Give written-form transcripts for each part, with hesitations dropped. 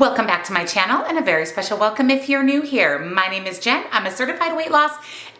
Welcome back to my channel and a very special welcome if you're new here. My name is Jen. I'm a certified weight loss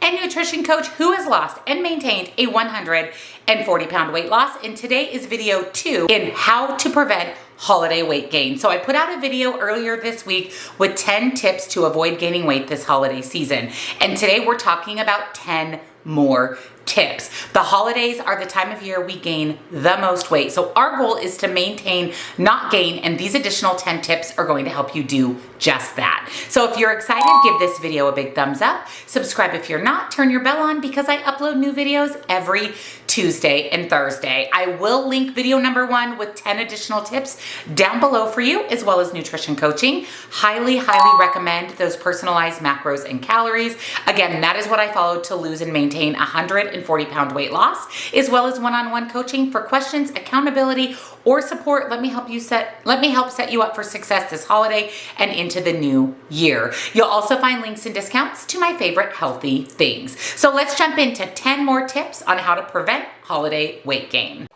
and nutrition coach who has lost and maintained a 140-pound weight loss. And today is video 2 in how to prevent holiday weight gain. So I put out a video earlier this week with 10 tips to avoid gaining weight this holiday season. And today we're talking about 10 more tips. The holidays are the time of year we gain the most weight. So our goal is to maintain, not gain, and these additional 10 tips are going to help you do just that. So if you're excited, give this video a big thumbs up. Subscribe if you're not, turn your bell on because I upload new videos every Tuesday and Thursday. I will link video number 1 with 10 additional tips down below for you, as well as nutrition coaching. Highly recommend those personalized macros and calories. Again, that is what I follow to lose and maintain 140-pound weight loss, as well as one-on-one coaching for questions, accountability, or support. Let me help set you up for success this holiday and into the new year. You'll also find links and discounts to my favorite healthy things. So let's jump into 10 more tips on how to prevent holiday weight gain.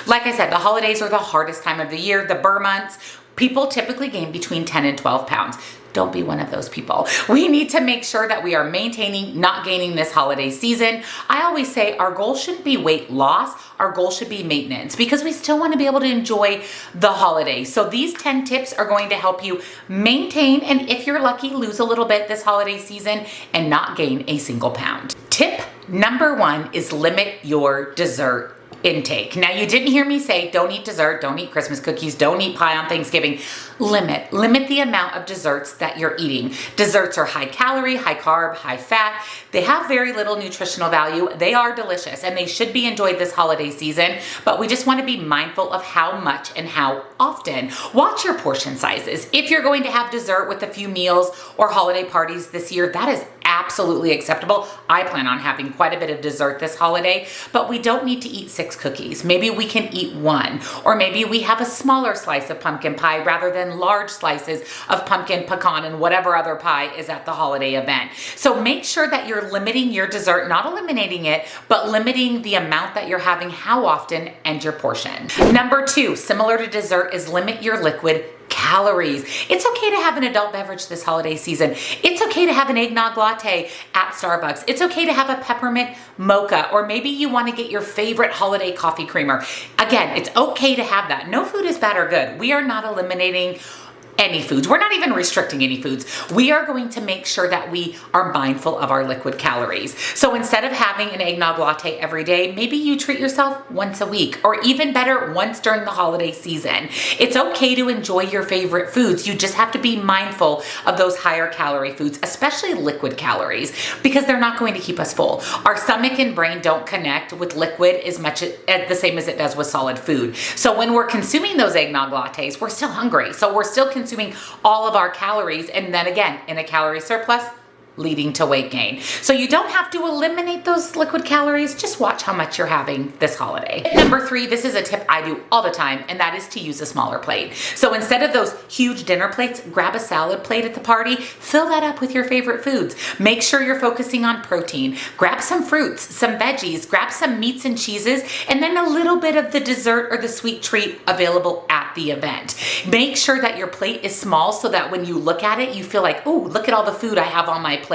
Like I said, the holidays are the hardest time of the year, the burr months. People typically gain between 10 and 12 pounds. Don't be one of those people. We need to make sure that we are maintaining, not gaining this holiday season. I always say our goal shouldn't be weight loss. Our goal should be maintenance because we still want to be able to enjoy the holidays. So these 10 tips are going to help you maintain, and if you're lucky, lose a little bit this holiday season and not gain a single pound. Tip number 1 is limit your dessert intake. Now, you didn't hear me say don't eat dessert, don't eat Christmas cookies, don't eat pie on Thanksgiving. Limit the amount of desserts that you're eating. Desserts are high calorie, high carb, high fat. They have very little nutritional value. They are delicious and they should be enjoyed this holiday season, but we just want to be mindful of how much and how often. Watch your portion sizes. If you're going to have dessert with a few meals or holiday parties this year, that is absolutely acceptable. I plan on having quite a bit of dessert this holiday, but we don't need to eat 6 cookies. Maybe we can eat 1, or maybe we have a smaller slice of pumpkin pie rather than large slices of pumpkin, pecan, and whatever other pie is at the holiday event. So make sure that you're limiting your dessert, not eliminating it, but limiting the amount that you're having, how often, and your portion. Number 2, similar to dessert, is limit your liquid calories. It's okay to have an adult beverage this holiday season. It's okay to have an eggnog latte at Starbucks. It's okay to have a peppermint mocha, or maybe you want to get your favorite holiday coffee creamer. Again, it's okay to have that. No food is bad or good. We are not eliminating any foods. We're not even restricting any foods. We are going to make sure that we are mindful of our liquid calories. So instead of having an eggnog latte every day, maybe you treat yourself once a week, or even better, once during the holiday season. It's okay to enjoy your favorite foods. You just have to be mindful of those higher calorie foods, especially liquid calories, because they're not going to keep us full. Our stomach and brain don't connect with liquid as much the same as it does with solid food. So when we're consuming those eggnog lattes, we're still hungry. So we're still consuming all of our calories, and then again in a calorie surplus, leading to weight gain. So you don't have to eliminate those liquid calories, just watch how much you're having this holiday. Number 3, this is a tip I do all the time, and that is to use a smaller plate. So instead of those huge dinner plates, grab a salad plate at the party, fill that up with your favorite foods. Make sure you're focusing on protein. Grab some fruits, some veggies, grab some meats and cheeses, and then a little bit of the dessert or the sweet treat available at the event. Make sure that your plate is small so that when you look at it, you feel like, oh, look at all the food I have on my plate,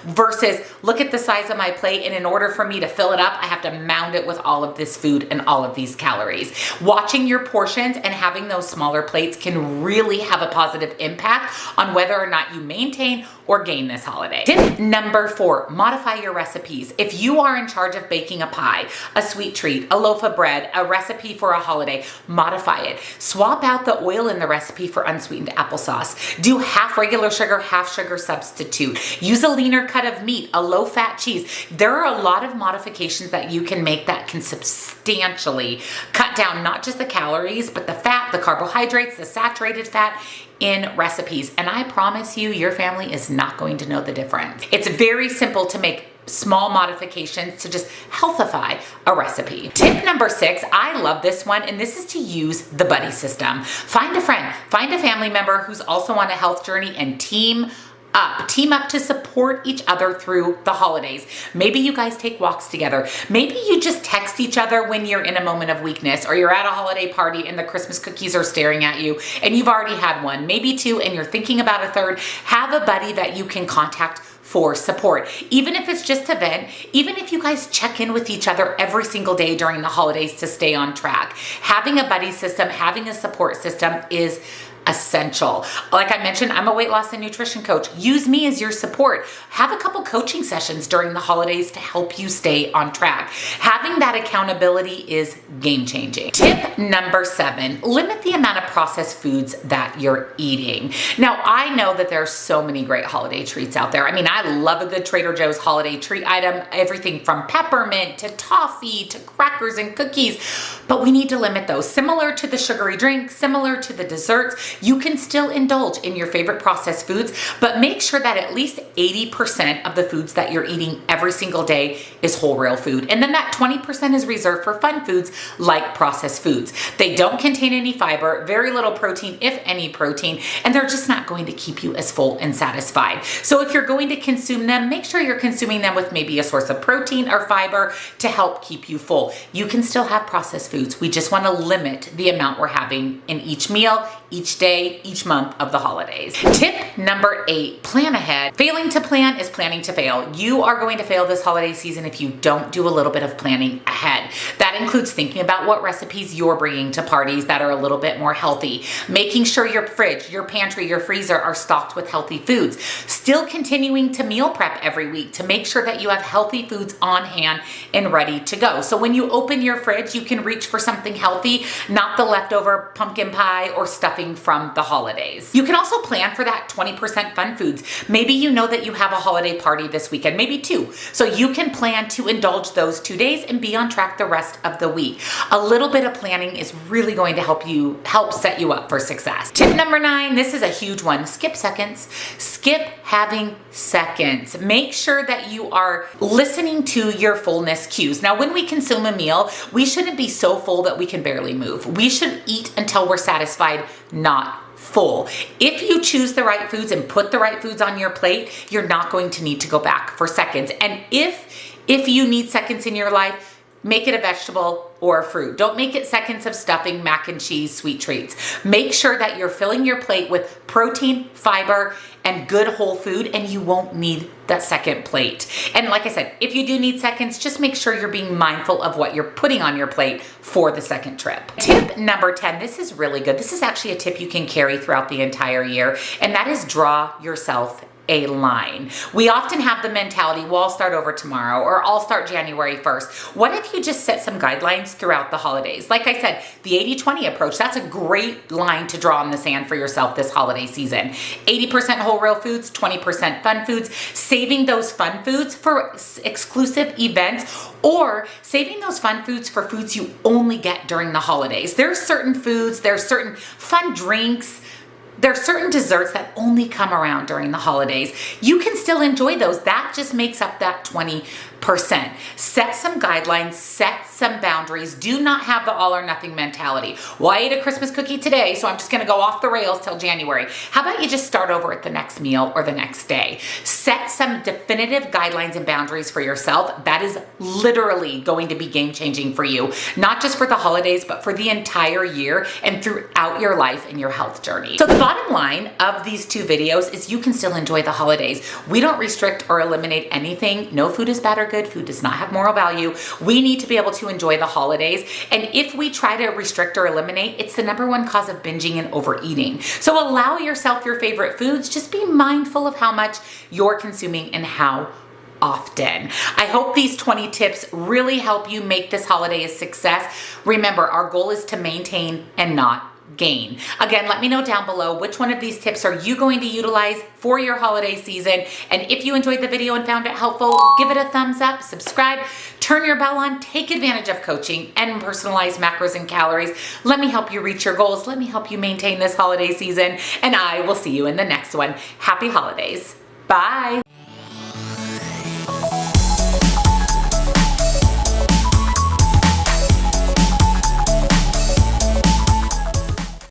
versus look at the size of my plate, and in order for me to fill it up, I have to mound it with all of this food and all of these calories. Watching your portions and having those smaller plates can really have a positive impact on whether or not you maintain or gain this holiday. Tip number 4, modify your recipes. If you are in charge of baking a pie, a sweet treat, a loaf of bread, a recipe for a holiday, modify it. Swap out the oil in the recipe for unsweetened applesauce. Do half regular sugar, half sugar substitute. Use a leaner cut of meat, a low-fat cheese. There are a lot of modifications that you can make that can substantially cut down not just the calories, but the fat, the carbohydrates, the saturated fat in recipes. And I promise you, your family is not going to know the difference. It's very simple to make small modifications to just healthify a recipe. Tip number 6, I love this one, and this is to use the buddy system. Find a friend, find a family member who's also on a health journey, and team up. Team up to support each other through the holidays. Maybe you guys take walks together. Maybe you just text each other when you're in a moment of weakness, or you're at a holiday party and the Christmas cookies are staring at you and you've already had one, maybe two, and you're thinking about a third. Have a buddy that you can contact for support. Even if it's just a vent, even if you guys check in with each other every single day during the holidays to stay on track. Having a buddy system, having a support system is essential. Like I mentioned, I'm a weight loss and nutrition coach. Use me as your support. Have a couple coaching sessions during the holidays to help you stay on track. Having that accountability is game changing. Tip number 7, limit the amount of processed foods that you're eating. Now, I know that there's so many great holiday treats out there. I mean, I love a good Trader Joe's holiday treat item, everything from peppermint to toffee to crackers and cookies, but we need to limit those. Similar to the sugary drinks, similar to the desserts, you can still indulge in your favorite processed foods, but make sure that at least 80% of the foods that you're eating every single day is whole real food. And then that 20% is reserved for fun foods like processed foods. They don't contain any fiber, very little protein, if any protein, and they're just not going to keep you as full and satisfied. So if you're going to consume them, make sure you're consuming them with maybe a source of protein or fiber to help keep you full. You can still have processed foods. We just want to limit the amount we're having in each meal, each day, each month of the holidays. Tip number 8, plan ahead. Failing to plan is planning to fail. You are going to fail this holiday season if you don't do a little bit of planning ahead. That includes thinking about what recipes you're bringing to parties that are a little bit more healthy, making sure your fridge, your pantry, your freezer are stocked with healthy foods, still continuing to meal prep every week to make sure that you have healthy foods on hand and ready to go. So when you open your fridge, you can reach for something healthy, not the leftover pumpkin pie or stuffing from the holidays. You can also plan for that 20% fun foods. Maybe you know that you have a holiday party this weekend, maybe 2. So you can plan to indulge those 2 days and be on track the rest of the week. A little bit of planning is really going to help set you up for success. Tip number 9, this is a huge one. Skip seconds. Skip having seconds. Make sure that you are listening to your fullness cues. Now, when we consume a meal, we shouldn't be so full that we can barely move. We should eat until we're satisfied, not full. If you choose the right foods and put the right foods on your plate, you're not going to need to go back for seconds. And if you need seconds in your life, make it a vegetable or a fruit. Don't make it seconds of stuffing, mac and cheese, sweet treats. Make sure that you're filling your plate with protein, fiber, and good whole food, and you won't need that second plate. And like I said, if you do need seconds, just make sure you're being mindful of what you're putting on your plate for the second trip. Tip number 10, this is really good. This is actually a tip you can carry throughout the entire year, and that is draw yourself a line. We often have the mentality, well, I'll start over tomorrow, or I'll start January 1st. What if you just set some guidelines throughout the holidays? Like I said, the 80-20 approach, that's a great line to draw in the sand for yourself this holiday season. 80% whole real foods, 20% fun foods, saving those fun foods for exclusive events, or saving those fun foods for foods you only get during the holidays. There's certain foods, there's certain fun drinks, there's certain desserts that only come around during the holidays. You can still enjoy those. That just makes up that 20%. Set some guidelines, set some boundaries. Do not have the all or nothing mentality. Well, I ate a Christmas cookie today, so I'm just gonna go off the rails till January. How about you just start over at the next meal or the next day? Set some definitive guidelines and boundaries for yourself. That is literally going to be game changing for you, not just for the holidays, but for the entire year and throughout your life and your health journey. So the bottom line of these 2 videos is you can still enjoy the holidays. We don't restrict or eliminate anything. No food is bad or good. Food does not have moral value. We need to be able to enjoy the holidays. And if we try to restrict or eliminate, it's the #1 cause of binging and overeating. So allow yourself your favorite foods. Just be mindful of how much you're consuming and how often. I hope these 20 tips really help you make this holiday a success. Remember, our goal is to maintain and not gain. Again, let me know down below which one of these tips are you going to utilize for your holiday season. And if you enjoyed the video and found it helpful, give it a thumbs up, subscribe, turn your bell on, take advantage of coaching and personalized macros and calories. Let me help you reach your goals. Let me help you maintain this holiday season. And I will see you in the next one. Happy holidays. Bye.